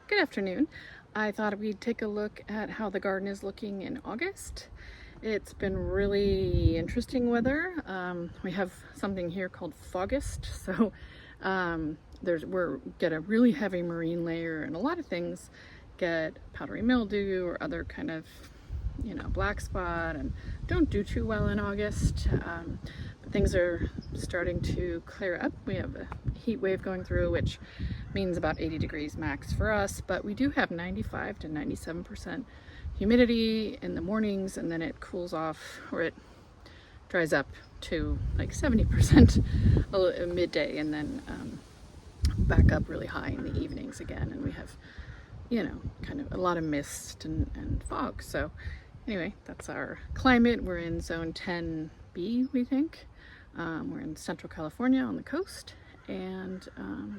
Good afternoon. I thought we'd take a look at how the garden is looking in August. It's been really interesting weather. We have something here called Fogust, so we're get a really heavy marine layer, and a lot of things get powdery mildew or other kind of black spot and don't do too well in August. But things are starting to clear up. We have a heat wave going through, which means about 80 degrees max for us, but we do have 95 to 97% humidity in the mornings, and then it cools off, or it dries up to like 70% midday, and then back up really high in the evenings again. And we have kind of a lot of mist and fog. So anyway, that's our climate. We're in zone 10B, we think. We're in Central California on the coast, and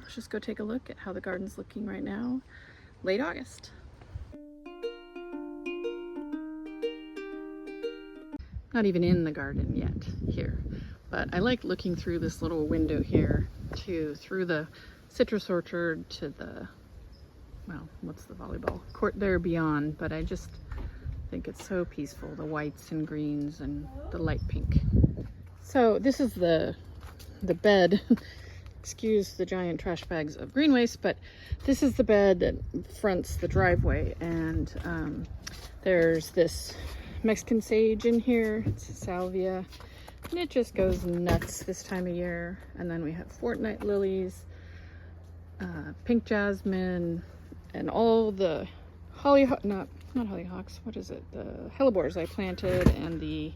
let's just go take a look at how the garden's looking right now, late August. Not even in the garden yet here, but I like looking through this little window here through the citrus orchard to the, well, what's the volleyball court there beyond, but I just think it's so peaceful, the whites and greens and the light pink. So this is the bed. Excuse the giant trash bags of green waste, but this is the bed that fronts the driveway, and there's this Mexican sage in here. It's a salvia, and it just goes nuts this time of year. And then we have fortnight lilies, pink jasmine, and all the not hollyhocks, what is it? The hellebores I planted, and the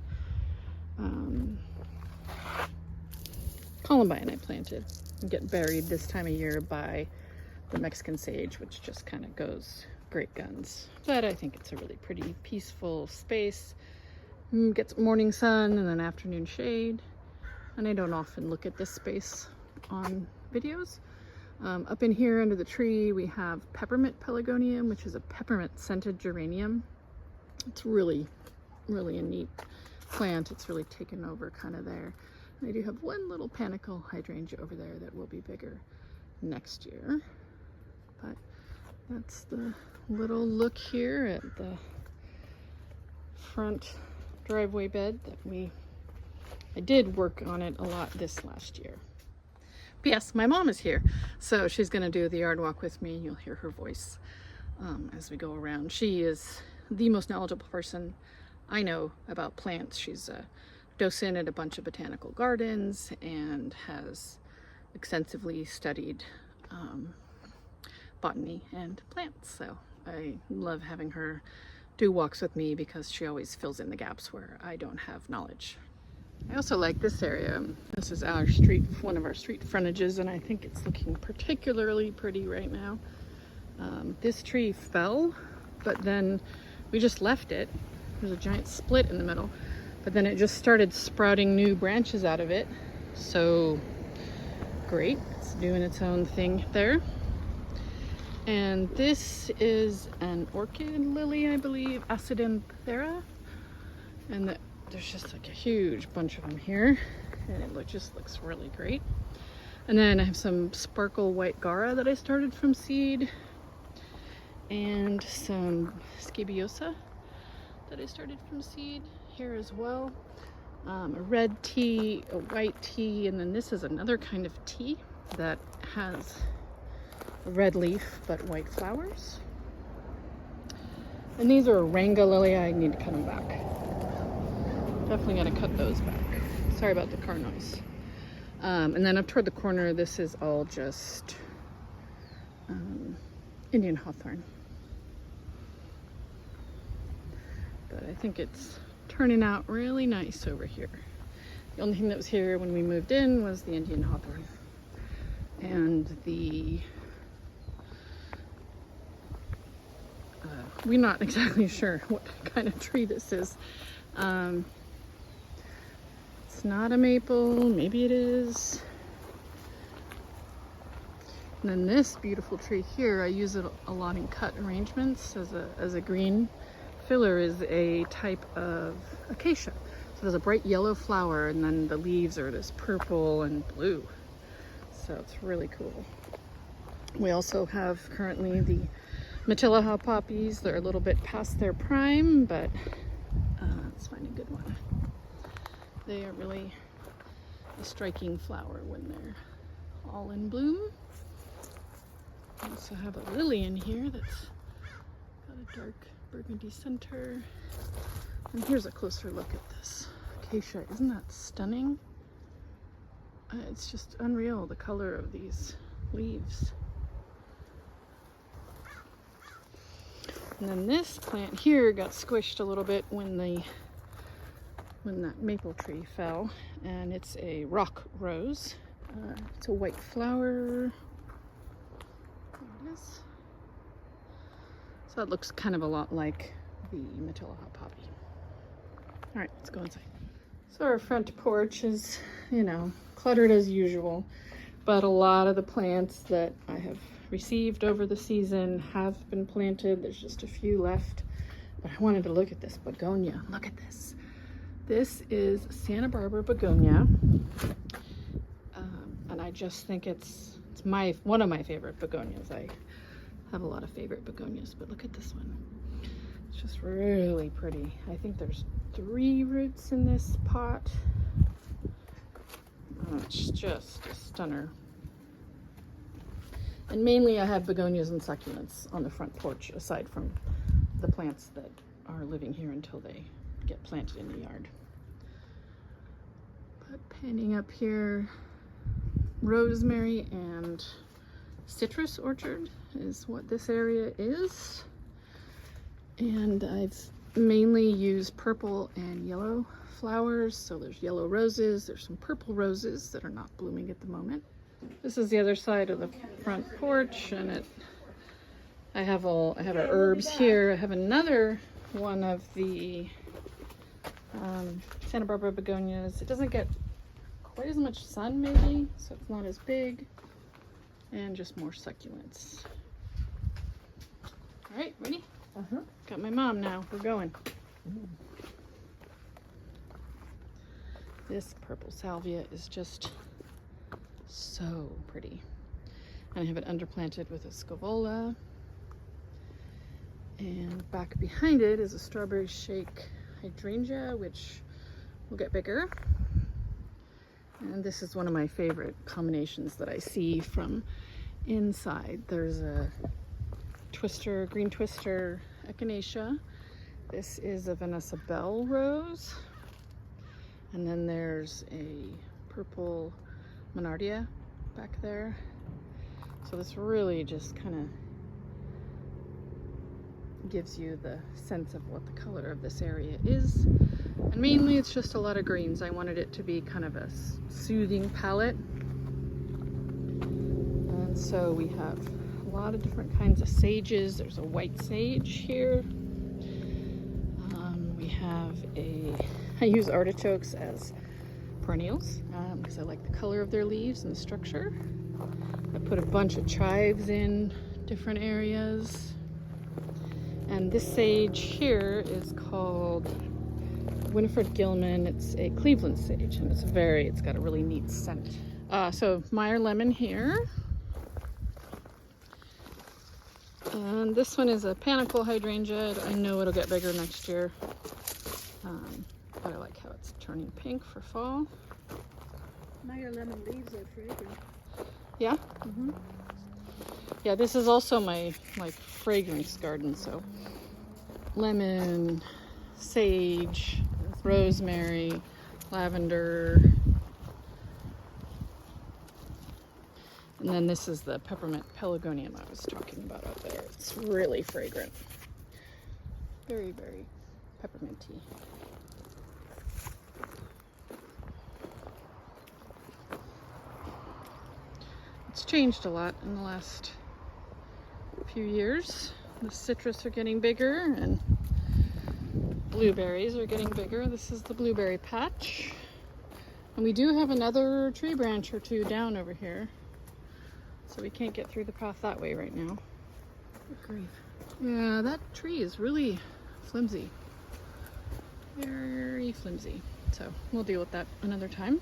columbine I planted get buried this time of year by the Mexican sage, which just kind of goes great guns. But I think it's a really pretty peaceful space. Gets morning sun and then afternoon shade, and I don't often look at this space on videos. Up in here under the tree we have peppermint pelargonium, which is a peppermint scented geranium. It's really a neat plant. It's really taken over kind of there. And I do have one little panicle hydrangea over there that will be bigger next year. But that's the little look here at the front driveway bed that I did work on it a lot this last year. P.S. My mom is here, so she's going to do the yard walk with me. You'll hear her voice as we go around. She is the most knowledgeable person I know about plants. She's a docent at a bunch of botanical gardens and has extensively studied botany and plants. So I love having her do walks with me because she always fills in the gaps where I don't have knowledge. I also like this area. This is our street, one of our street frontages, and I think it's looking particularly pretty right now. This tree fell, but then we just left it. There's a giant split in the middle, but then it just started sprouting new branches out of it. So great, it's doing its own thing there. And this is an orchid lily, I believe, Acidanthera, and there's just like a huge bunch of them here, and it just looks really great. And then I have some sparkle white Gara that I started from seed, and some Scabiosa that I started from seed here as well. A red tea, a white tea, and then this is another kind of tea that has a red leaf but white flowers. And these are Ranga lily. I need to cut them back. Definitely got to cut those back. Sorry about the car noise. And then up toward the corner, this is all just Indian hawthorn. But I think it's turning out really nice over here. The only thing that was here when we moved in was the Indian hawthorn. And we're not exactly sure what kind of tree this is. It's not a maple, maybe it is. And then this beautiful tree here, I use it a lot in cut arrangements as a green filler, is a type of acacia. So there's a bright yellow flower, and then the leaves are this purple and blue. So it's really cool. We also have currently the Matilaha poppies. They're a little bit past their prime, but let's find a good one. They are really a striking flower when they're all in bloom. I also have a lily in here that's got a dark burgundy center. And here's a closer look at this acacia. Isn't that stunning? It's just unreal, the color of these leaves. And then this plant here got squished a little bit when that maple tree fell, and it's a rock rose. It's a white flower. There it is. So that looks kind of a lot like the Matilaha poppy. All right, let's go inside. So our front porch is, you know, cluttered as usual, but a lot of the plants that I have received over the season have been planted. There's just a few left, but I wanted to look at this begonia. Look at this. This is Santa Barbara begonia, and I just think it's one of my favorite begonias. I have a lot of favorite begonias, but look at this one. It's just really pretty. I think there's 3 roots in this pot. Oh, it's just a stunner. And mainly I have begonias and succulents on the front porch, aside from the plants that are living here until they get planted in the yard. But panning up here, rosemary and citrus orchard is what this area is. And I've mainly used purple and yellow flowers. So there's yellow roses, there's some purple roses that are not blooming at the moment. This is the other side of the front porch, and I have our herbs here. I have another one of the Santa Barbara begonias. It doesn't get quite as much sun maybe, so it's not as big, and just more succulents. All right, ready? Got my mom now. We're going. This purple salvia is just so pretty. And I have it underplanted with a scaevola. And back behind it is a strawberry shake hydrangea, which will get bigger. And this is one of my favorite combinations that I see from inside. There's a twister, green twister echinacea. This is a Vanessa Bell rose. And then there's a purple Monardia back there. So this really just kind of gives you the sense of what the color of this area is. And mainly it's just a lot of greens. I wanted it to be kind of a soothing palette. And so we have a lot of different kinds of sages. There's a white sage here. We have I use artichokes as perennials because I like the color of their leaves and the structure. I put a bunch of chives in different areas. And this sage here is called Winifred Gilman. It's a Cleveland sage, and it's got a really neat scent. So Meyer lemon here. And this one is a panicle hydrangea. I know it'll get bigger next year. But I like how it's turning pink for fall. Meyer lemon leaves are fragrant. Yeah? Yeah, this is also my fragrance garden. So lemon, sage, rosemary, lavender. And then this is the peppermint pelargonium I was talking about out there. It's really fragrant. Very, very pepperminty. It's changed a lot in the last few years. The citrus are getting bigger and blueberries are getting bigger. This is the blueberry patch. And we do have another tree branch or two down over here. So we can't get through the path that way right now. Good grief. Yeah, that tree is really flimsy. Very flimsy. So we'll deal with that another time.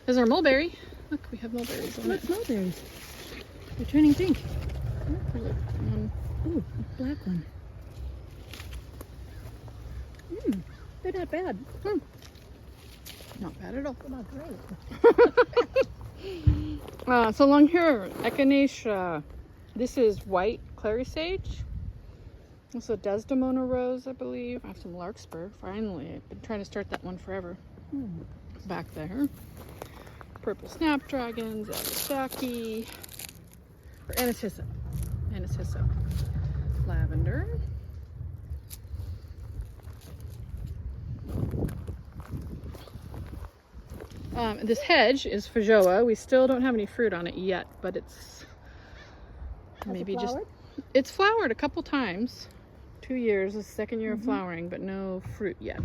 There's our mulberry. Look, we have mulberries on it. Look, mulberries. They're turning pink. Ooh. black one. They're not bad. Not bad at all. They're not great. So along here, echinacea. This is white clary sage. This is a Desdemona rose, I believe. I have some larkspur. Finally, I've been trying to start that one forever. Back there. Purple snapdragons, Agasaki, or Anise hyssop. Anise hyssop. Lavender. This hedge is feijoa. We still don't have any fruit on it yet, but it's maybe just... It's flowered a couple times. 2 years, the second year of flowering, but no fruit yet.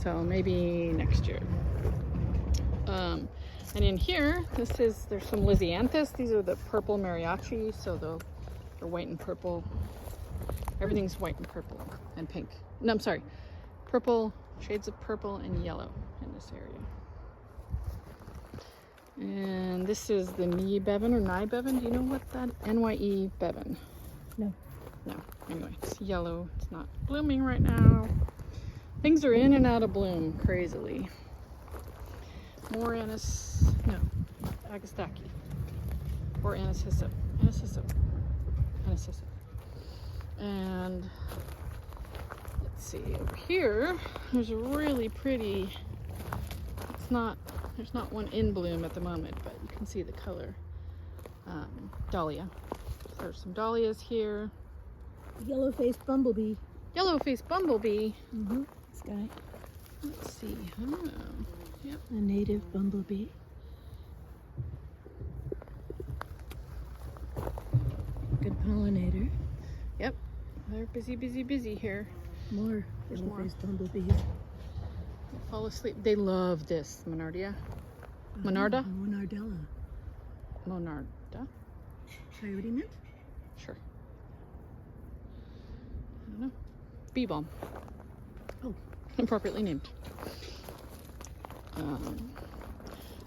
So maybe next year. And in here, there's some Lisianthus. These are the purple mariachi, so they're white and purple. Everything's white and purple and pink. No, I'm sorry. Purple, shades of purple and yellow in this area. And this is the Nye Bevan or Nye Bevan. Do you know what that? NYE Bevan. No. No. Anyway, it's yellow. It's not blooming right now. Things are in and out of bloom crazily. More Anise, no, Agasaki. Or Anise hyssop. Anise hyssop. Anise hyssop. And let's see, over here, there's a really pretty, there's not one in bloom at the moment, but you can see the color. Dahlia. There's some dahlias here. Yellow-faced bumblebee. Yellow-faced bumblebee. This guy. Let's see. Oh, yep. A native bumblebee. Good pollinator. Yep. They're busy here. More There's more. yellow-faced bumblebees. They fall asleep. They love this. Monardia. Monarda? Monardella. Monarda? Coyote mint? Sure. I don't know. Bee balm. Oh. Appropriately named.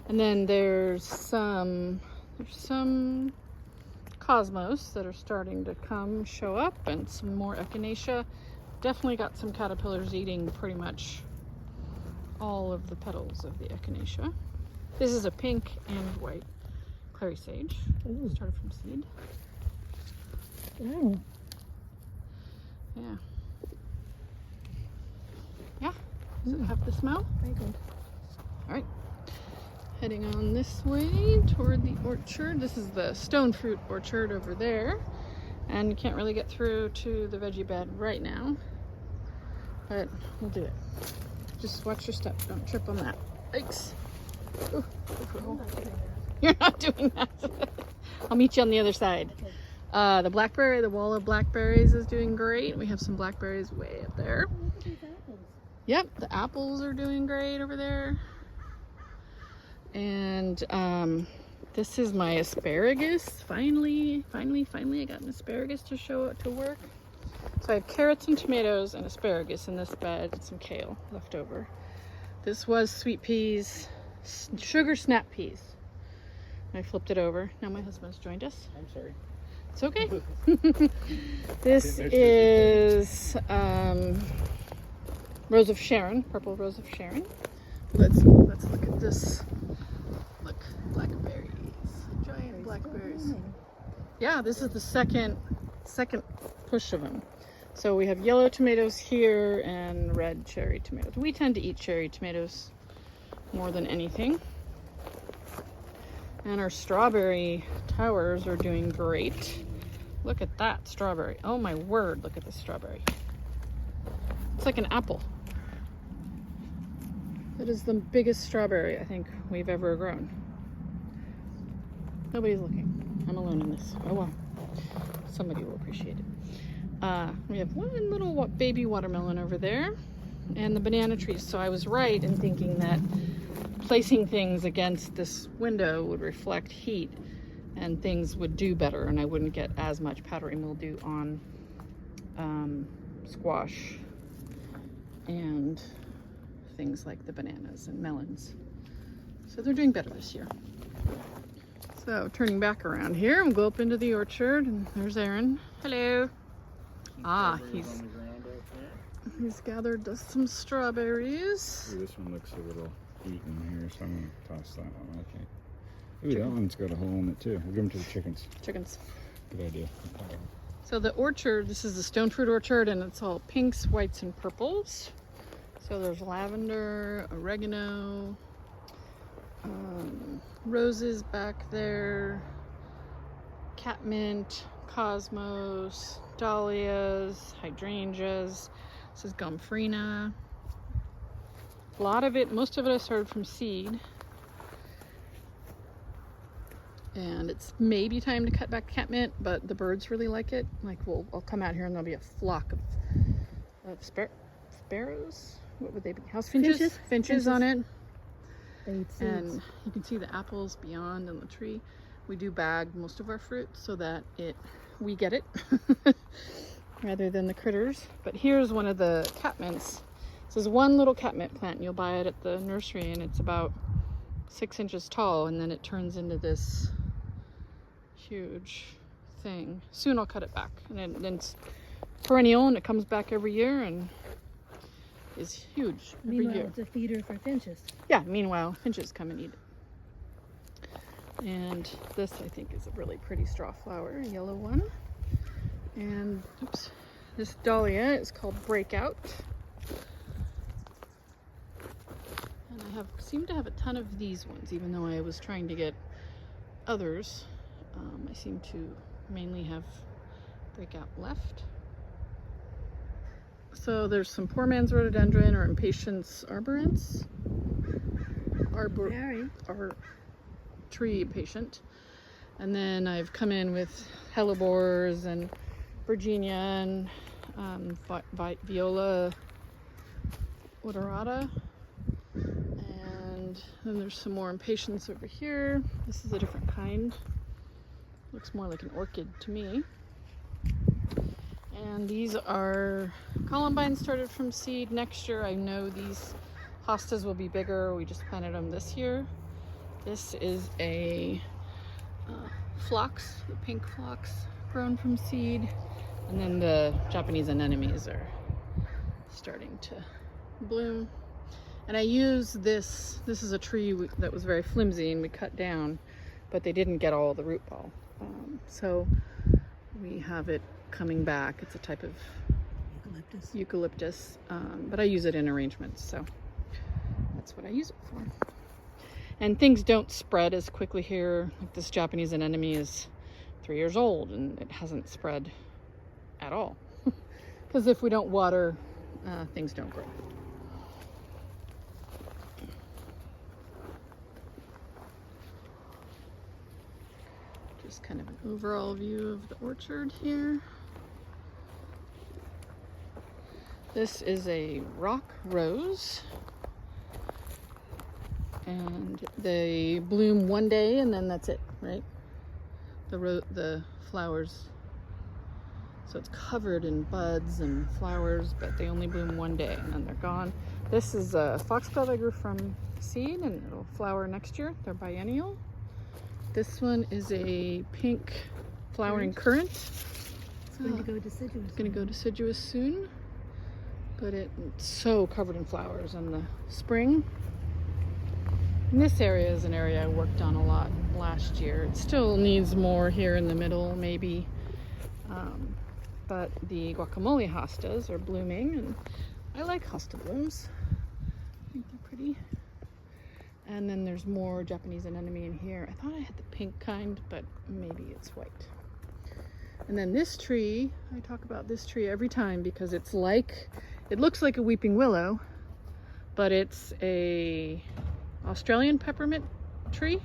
And then there's some cosmos that are starting to show up, and some more echinacea. Definitely got some caterpillars eating pretty much all of the petals of the echinacea. This is a pink and white clary sage. Ooh. Started from seed. Oh. Yeah. Yeah. Does it have the smell? Very good. All right. Heading on this way toward the orchard. This is the stone fruit orchard over there. And you can't really get through to the veggie bed right now. But we'll do it. Just watch your step. Don't trip on that. Yikes. Ooh, you're not doing that. I'll meet you on the other side. The blackberry, the wall of blackberries is doing great. We have some blackberries way up there. Look at these apples. Yep, the apples are doing great over there. And this is my asparagus. Finally, I got an asparagus to show it to work. So I have carrots and tomatoes and asparagus in this bed, and some kale left over. This was sweet peas, sugar snap peas. I flipped it over. Now my husband's joined us. I'm sorry. It's okay. This is Rose of Sharon, purple Rose of Sharon. Let's look at this. Look, blackberries, giant blackberries. Yeah, this is the second push of them. So we have yellow tomatoes here and red cherry tomatoes. We tend to eat cherry tomatoes more than anything. And our strawberry towers are doing great. Look at that strawberry. Oh my word, look at this strawberry. It's like an apple. It is the biggest strawberry I think we've ever grown. Nobody's looking. I'm alone in this. Oh well. Somebody will appreciate it. We have one little baby watermelon over there and the banana trees. So I was right in thinking that placing things against this window would reflect heat and things would do better, and I wouldn't get as much powdery mildew on squash and things like the bananas and melons. So they're doing better this year. So turning back around here, we'll go up into the orchard, and there's Aaron. Hello. He's gathered us some strawberries. Ooh, this one looks a little eaten here, so I'm gonna toss that one. Okay. Ooh, that one's got a hole in it too. We'll give them to the chickens. Chickens. Good idea. So the orchard, this is the stone fruit orchard, and it's all pinks, whites, and purples. So there's lavender, oregano, roses back there, catmint, cosmos, dahlias, hydrangeas. This is gomphrena. A lot of it, most of it I started from seed. And it's maybe time to cut back catmint, but the birds really like it. Like I'll come out here and there'll be a flock of sparrows. What would they be? House finches? Finches on it. And you can see the apples beyond on the tree. We do bag most of our fruit so that we get it rather than the critters. But here's one of the catmints. This is one little catmint plant. You'll buy it at the nursery, and it's about 6 inches tall, and then it turns into this huge thing. Soon I'll cut it back, and then it's perennial, and it comes back every year and is huge every Meanwhile, year. it's a feeder for finches. Yeah, meanwhile finches come and eat it. And this I think is a really pretty straw flower, a yellow one. And oops, this dahlia is called Breakout. And I seem to have a ton of these ones, even though I was trying to get others. I seem to mainly have Breakout left. So there's some poor man's rhododendron or impatiens arborens. Tree patient. And then I've come in with hellebores and Virginia and Viola odorata. And then there's some more impatiens over here. This is a different kind. Looks more like an orchid to me. And these are columbines started from seed. Next year I know these hostas will be bigger. We just planted them this year. This is a phlox, the pink phlox grown from seed. And then the Japanese anemones are starting to bloom. And I use this is a tree that was very flimsy and we cut down, but they didn't get all the root ball. So we have it coming back. It's a type of eucalyptus, but I use it in arrangements, so that's what I use it for. And things don't spread as quickly here. Like this Japanese anemone is 3 years old and it hasn't spread at all. Because if we don't water, things don't grow. Just kind of an overall view of the orchard here. This is a rock rose, and they bloom one day and then that's it, right? The flowers, so it's covered in buds and flowers, but they only bloom one day and then they're gone. This is a foxglove I grew from seed and it'll flower next year. They're biennial. This one is a pink flowering currant. It's going to go deciduous. It's going to go deciduous soon. But it's so covered in flowers in the spring. And this area is an area I worked on a lot last year. It still needs more here in the middle, maybe. But the guacamole hostas are blooming, and I like hosta blooms. I think they're pretty. And then there's more Japanese anemone in here. I thought I had the pink kind, but maybe it's white. And then this tree, I talk about this tree every time because it looks like a weeping willow, but it's a Australian peppermint tree.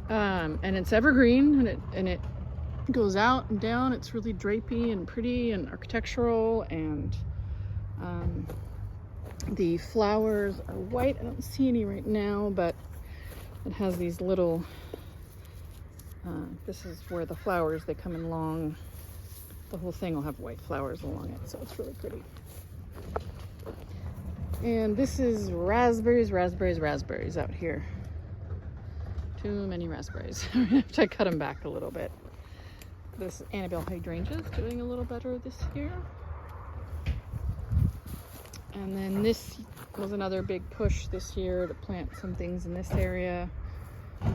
Mm-hmm. And it's evergreen, and it goes out and down. It's really drapey and pretty and architectural, and the flowers are white. I don't see any right now, but it has these little this is where the flowers, they come in long. The whole thing will have white flowers along it, so it's really pretty. And this is raspberries out here Too many raspberries. I have to cut them back a little bit. This Annabelle hydrangea is doing a little better this year. And then this was another big push this year to plant some things in this area.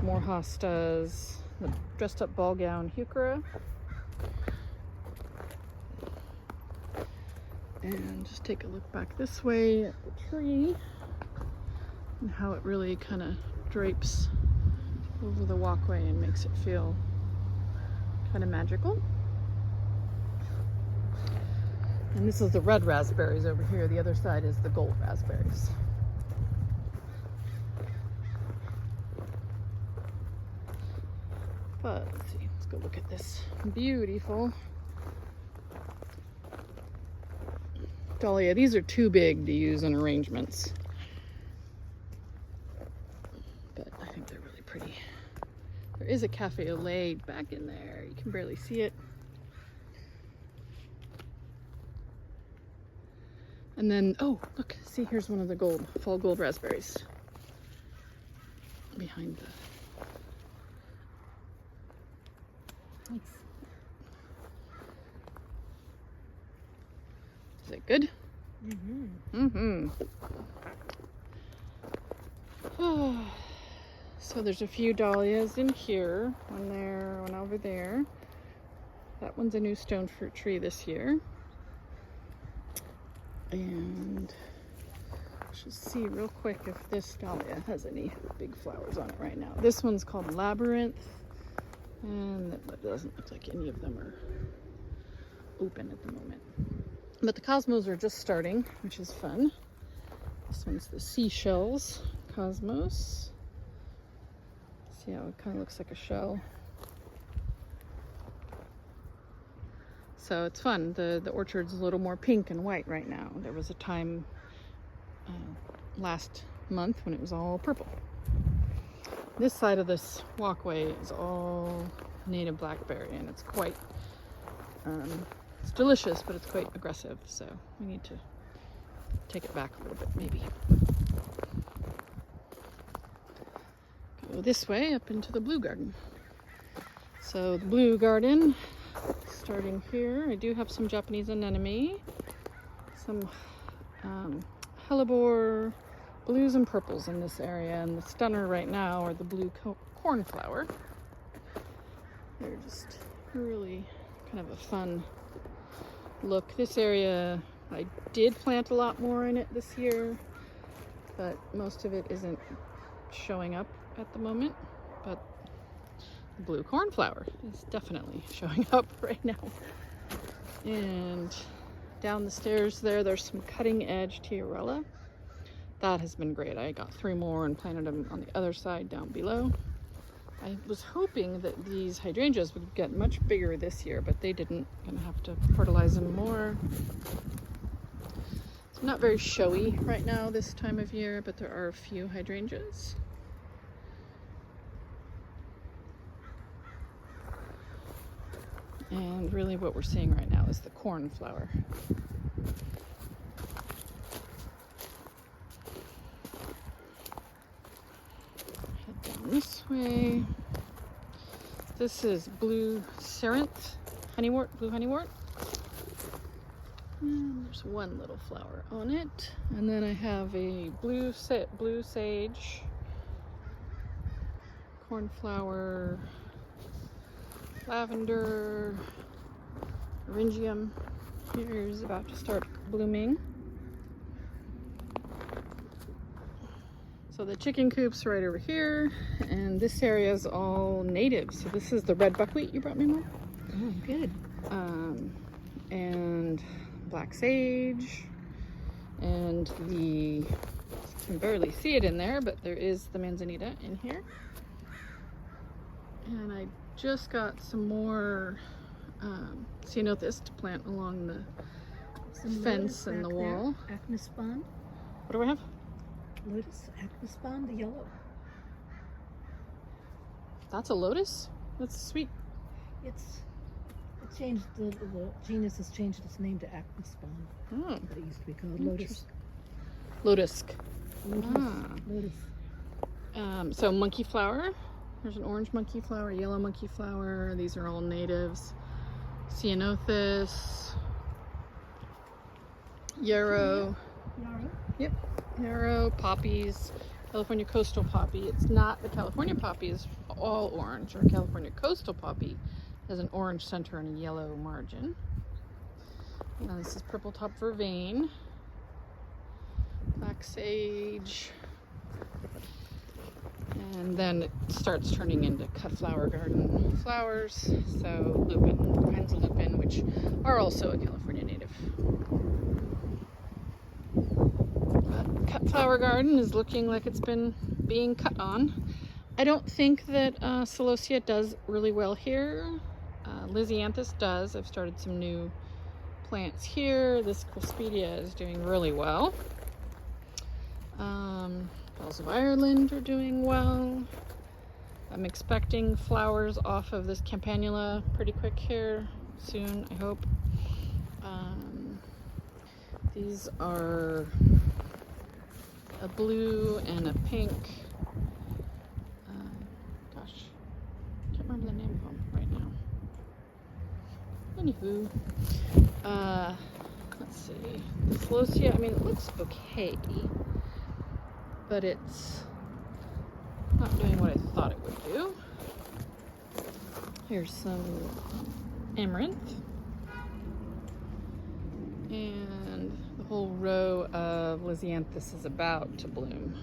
More hostas, the dressed up ball gown heuchera. And just take a look back this way at the tree and how it really kind of drapes over the walkway and makes it feel kind of magical. And this is the red raspberries over here. The other side is the gold raspberries. But let's see, let's go look at this beautiful dahlia. These are too big to use in arrangements, but I think they're really pretty. There is a cafe au lait back in there. You can barely see it. And then, oh, look, see, here's one of the fall gold raspberries behind the... Nice. Is it good? Mm-hmm. So there's a few dahlias in here, one there, one over there. That one's a new stone fruit tree this year. And just see real quick if this dahlia has any big flowers on it right now. This one's called Labyrinth, and it doesn't look like any of them are open at the moment. But the cosmos are just starting, which is fun. This one's the seashells cosmos. See how it kind of looks like a shell. So it's fun. The orchard's a little more pink and white right now. There was a time last month when it was all purple. This side of this walkway is all native blackberry, and it's quite, it's delicious, but it's quite aggressive. So we need to take it back a little bit, maybe. Go this way up into the blue garden. So the blue garden, starting here, I do have some Japanese anemone, some hellebore, blues and purples in this area, and the stunner right now are the blue cornflower. They're just really kind of a fun look. This area, I did plant a lot more in it this year, but most of it isn't showing up at the moment. But the blue cornflower is definitely showing up right now. And down the stairs there's some cutting edge tiarella. That has been great. I got 3 more and planted them on the other side down below. I was hoping that these hydrangeas would get much bigger this year, but they didn't. Gonna have to fertilize them more. It's not very showy right now this time of year, but there are a few hydrangeas. And really what we're seeing right now is the cornflower. Head down this way. This is blue cerinthe, honeywort, blue honeywort. And there's one little flower on it. And then I have a blue sage, cornflower, lavender, eryngium. Here's about to start blooming. So the chicken coop's right over here, and this area is all native. So this is the red buckwheat you brought me, Mom. Oh, good. And black sage, and you can barely see it in there, but there is the manzanita in here. And I just got some more ceanothus to plant along the fence and the wall. Acneospond. What do I have? Lotus, acneospond, the yellow. That's a lotus? That's sweet. It changed, the genus has changed its name to acneospond. Oh, But it used to be called lotus. lotus. Lotus. Ah. Lotus. So monkey flower, There's an orange monkey flower, yellow monkey flower. These are all natives. Ceanothus, yarrow. Yarrow. Yep, yarrow, poppies, California coastal poppy. It's not the California poppy is all orange. Our California coastal poppy has an orange center and a yellow margin. Now this is purple top vervain, black sage, and then it starts turning into cut flower garden flowers. So lupin, kinds of lupin, which are also a California native. Cut flower garden is looking like it's been being cut on. I don't think that Celosia does really well here. Lisianthus does. I've started some new plants here. This Crospedia is doing really well. Bells of Ireland are doing well. I'm expecting flowers off of this Campanula pretty quick here soon, I hope. These are a blue and a pink. Gosh, can't remember the name of them right now. Anywho, let's see. The Celosia, I mean, it looks okay, but it's not doing what I thought it would do. Here's some amaranth. And the whole row of Lisianthus is about to bloom.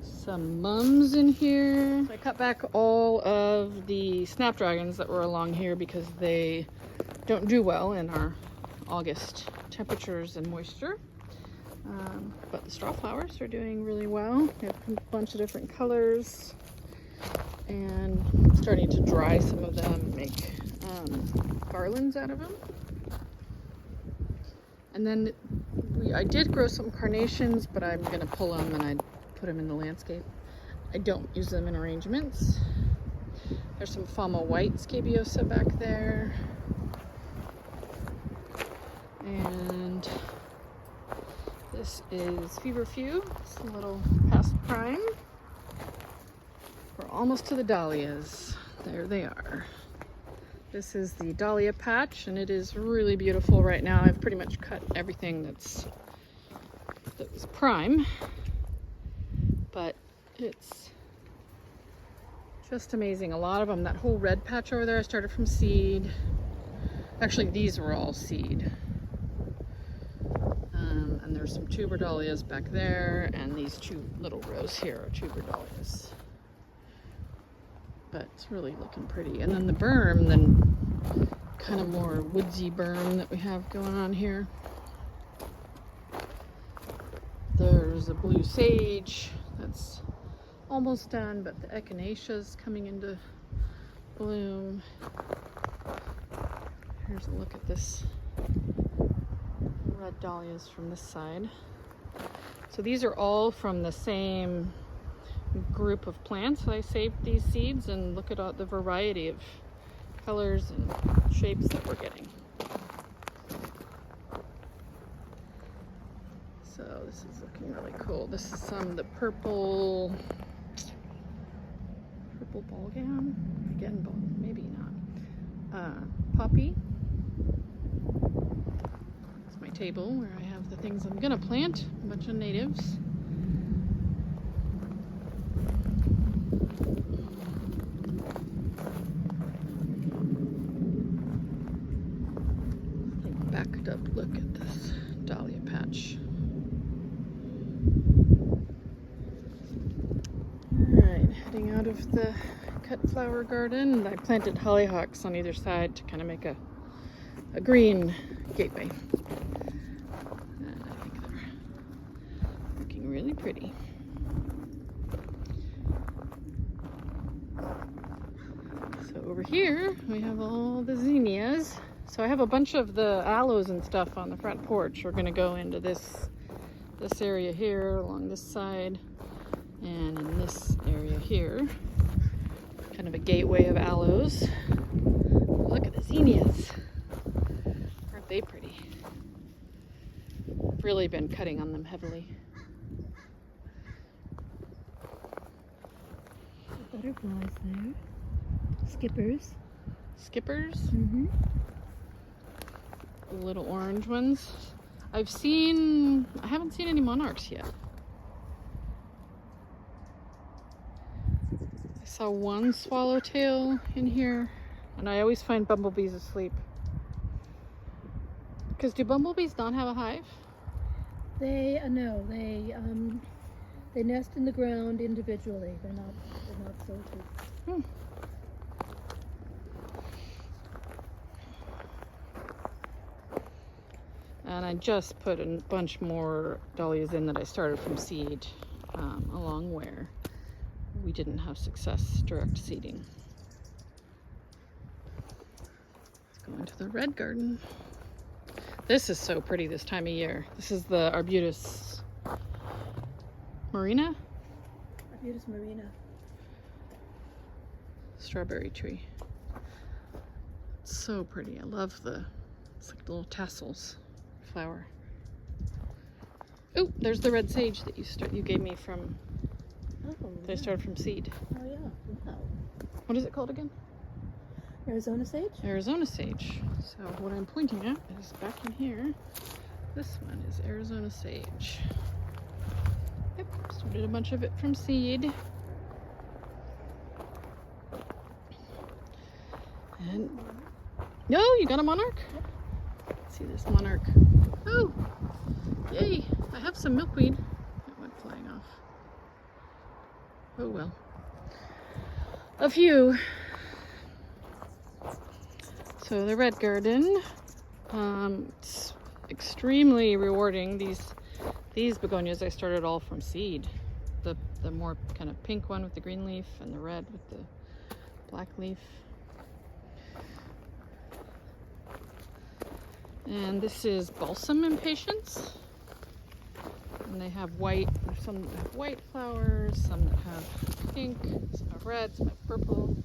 Some mums in here. I cut back all of the snapdragons that were along here because they don't do well in our August temperatures and moisture. But the straw flowers are doing really well. We have a bunch of different colors, and I'm starting to dry some of them and make garlands out of them. And then I did grow some carnations, but I'm going to pull them and I put them in the landscape. I don't use them in arrangements. There's some Fama white Scabiosa back there. And this is Feverfew. It's a little past prime. We're almost to the dahlias. There they are. This is the dahlia patch, and it is really beautiful right now. I've pretty much cut everything that was prime, but it's just amazing. A lot of them, that whole red patch over there, I started from seed. Actually, these were all seed. And there's some tuber dahlias back there, and these two little rows here are tuber dahlias. But it's really looking pretty. And then the berm, then kind of more woodsy berm that we have going on here. There's a blue sage that's almost done, but the echinacea's coming into bloom. Here's a look at this red dahlias from this side. So these are all from the same group of plants. I saved these seeds, and look at all the variety of colors and shapes that we're getting. So this is looking really cool. This is some of the purple ball gown. Again, maybe not. Poppy. It's my table where I have the things I'm gonna plant. A bunch of natives. Backed up look at this dahlia patch. Alright, heading out of the cut flower garden. I planted hollyhocks on either side to kind of make a green gateway. And I think they're looking really pretty. So over here we have all the zinnias. So I have a bunch of the aloes and stuff on the front porch. We're gonna go into this area here along this side, and in this area here, kind of a gateway of aloes. Look at the zinnias. Aren't they pretty? I've really been cutting on them heavily. butterflies there. Skippers. Skippers, Mm-hmm. the little orange ones. I haven't seen any monarchs yet. I saw one swallowtail in here, and I always find bumblebees asleep. Because do bumblebees not have a hive? They they nest in the ground individually. They're not sorted. And I just put a bunch more dahlias in that I started from seed along where we didn't have success direct seeding. Let's go into the red garden. This is so pretty this time of year. This is the Arbutus Marina Arbutus marina. strawberry tree. It's so pretty. I love it's like little tassels flower. Oh, there's the red sage that you gave me from. Oh, They started from seed. Oh yeah. Wow. What is it called again? Arizona sage. Arizona sage. So what I'm pointing at is back in here. This one is Arizona sage. Yep, started a bunch of it from seed. And no, you got a monarch? Let's see this monarch. Oh, yay! I have some milkweed. It went flying off. Oh well. A few. So the red garden, it's extremely rewarding. These begonias I started all from seed. The more kind of pink one with the green leaf and the red with the black leaf. And this is balsam impatiens. And they have some that have white flowers, some that have pink, some have red, some have purple.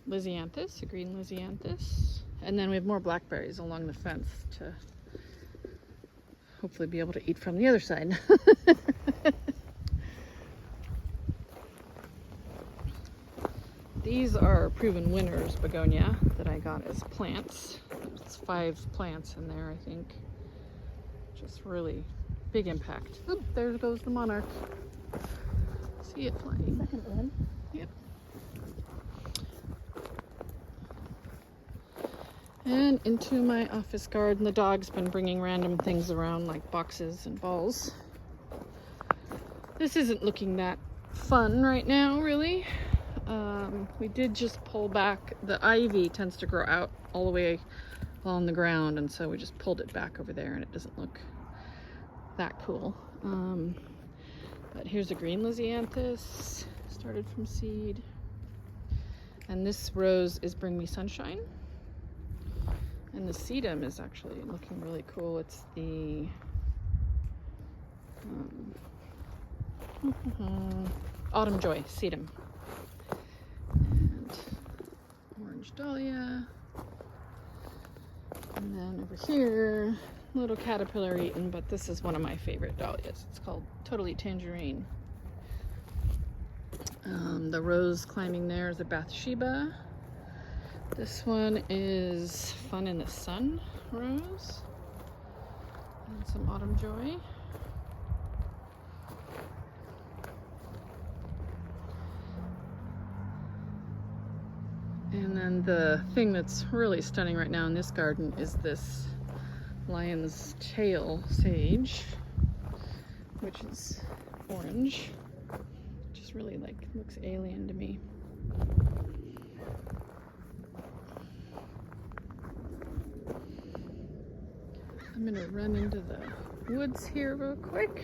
Lisianthus, a green Lisianthus. And then we have more blackberries along the fence to hopefully be able to eat from the other side. These are proven winners begonia that I got as plants. It's 5 plants in there, I think. Just really big impact. Oop, there goes the monarch. See it flying. Second one. Yep. And into my office garden, the dog's been bringing random things around like boxes and balls. This isn't looking that fun right now, really. We did just pull back. The ivy tends to grow out all the way on the ground, and so we just pulled it back over there, and it doesn't look that cool. But here's a green Lisianthus, started from seed. And this rose is Bring Me Sunshine. And the sedum is actually looking really cool. It's the Autumn Joy sedum. And orange dahlia. And then over here, little caterpillar eaten, but this is one of my favorite dahlias. It's called Totally Tangerine. The rose climbing there is a Bathsheba. This one is Fun in the Sun rose. And some Autumn Joy. And then the thing that's really stunning right now in this garden is this lion's tail sage, which is orange. Just really looks alien to me. I'm gonna run into the woods here real quick.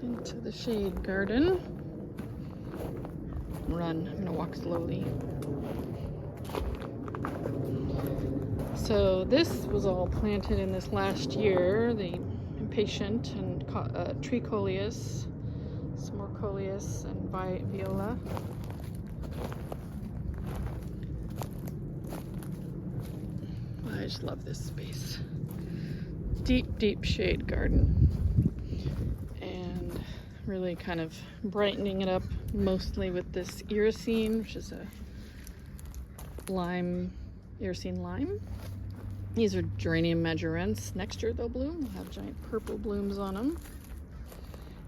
Into the shade garden. Run, I'm gonna walk slowly. So this was all planted in this last year, the impatient and tree coleus, some more coleus and viola. I just love this space. Deep, deep shade garden. And really kind of brightening it up, mostly with this Irisine, which is a lime, Irisine lime. These are Geranium Majorens. Next year they'll bloom. They'll have giant purple blooms on them.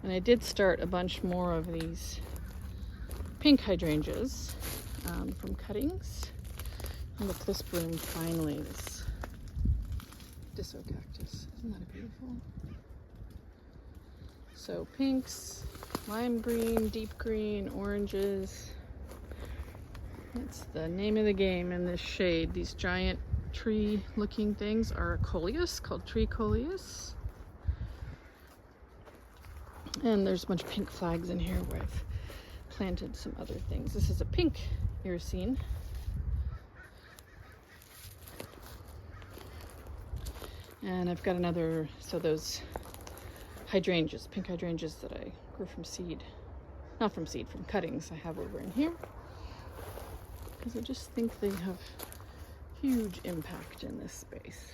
And I did start a bunch more of these pink hydrangeas from cuttings. And look, this bloomed finally, this Disocactus. Isn't that beautiful? So pinks, lime green, deep green, oranges. It's the name of the game in this shade. These giant tree looking things are a coleus called tree coleus. And there's a bunch of pink flags in here where I've planted some other things. This is a pink Irisine. And I've got another, so those hydrangeas, pink hydrangeas that I grew from seed, not from seed, from cuttings I have over in here. Because I just think they have huge impact in this space.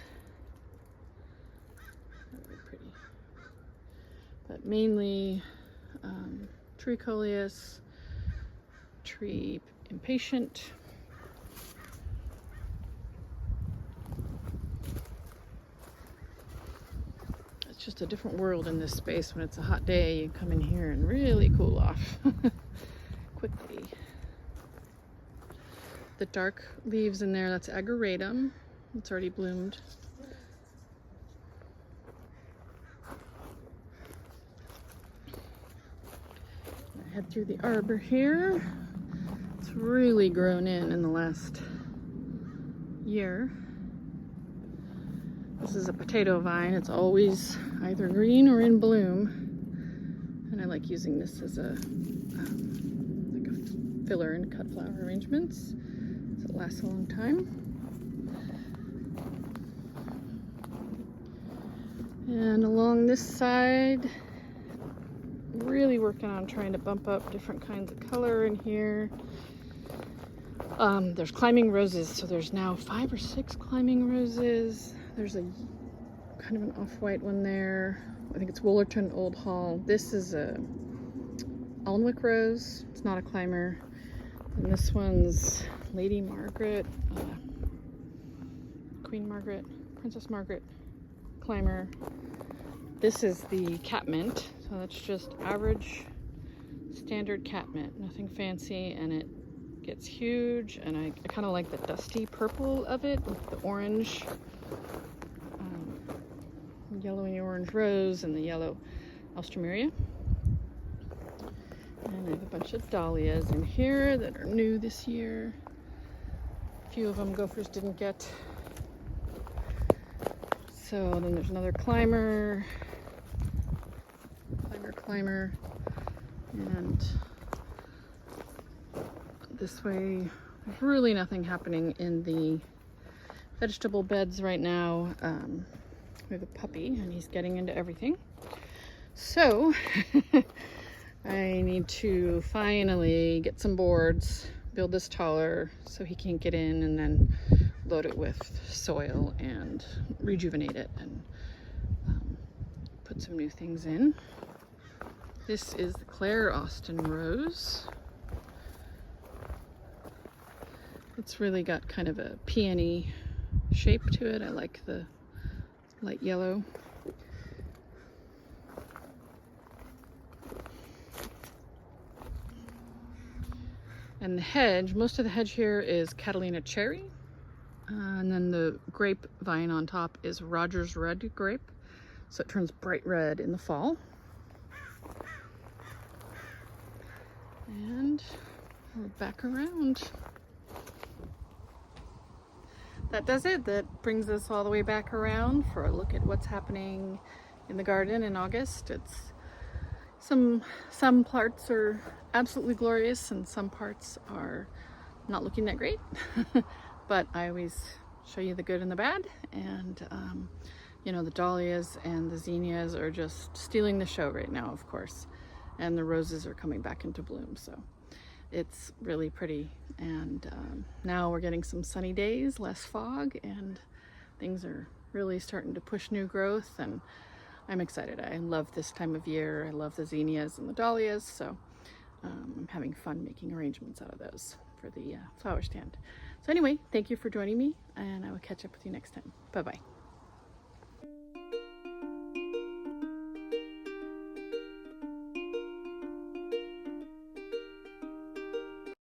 Very pretty. But mainly tree coleus, tree impatient. It's just a different world in this space. When it's a hot day, you come in here and really cool off quickly. The dark leaves in there, that's Ageratum. It's already bloomed. I head through the arbor here. It's really grown in the last year. This is a potato vine. It's always either green or in bloom. And I like using this as a like a filler in cut flower arrangements. So it lasts a long time. And along this side, really working on trying to bump up different kinds of color in here. There's climbing roses, so there's now 5 or 6 climbing roses. There's a kind of an off-white one there. I think it's Wollerton Old Hall. This is a Alnwick rose. It's not a climber. And this one's Lady Margaret, Queen Margaret, Princess Margaret climber. This is the catmint. So that's just average standard catmint, nothing fancy, and it gets huge, and I kind of like the dusty purple of it with the orange, yellow and orange rose and the yellow Alstroemeria. And I have a bunch of dahlias in here that are new this year. A few of them gophers didn't get. So then there's another climber, and this way there's really nothing happening in the vegetable beds right now. We have a puppy and he's getting into everything, so I need to finally get some boards, build this taller so he can get in, and then load it with soil and rejuvenate it and put some new things in. This is the Claire Austin rose. It's really got kind of a peony shape to it. I like the light yellow. And the hedge, most of the hedge here is Catalina cherry. And then the grape vine on top is Rogers red grape. So it turns bright red in the fall. And we're back around. That does it. That brings us all the way back around for a look at what's happening in the garden in August. It's some parts are absolutely glorious and some parts are not looking that great. But I always show you the good and the bad, and you know, the dahlias and the zinnias are just stealing the show right now, of course, and the roses are coming back into bloom, so it's really pretty. And now we're getting some sunny days, less fog, and things are really starting to push new growth. And I'm excited. I love this time of year. I love the zinnias and the dahlias, so I'm having fun making arrangements out of those for the flower stand. So anyway, thank you for joining me, and I will catch up with you next time. Bye-bye.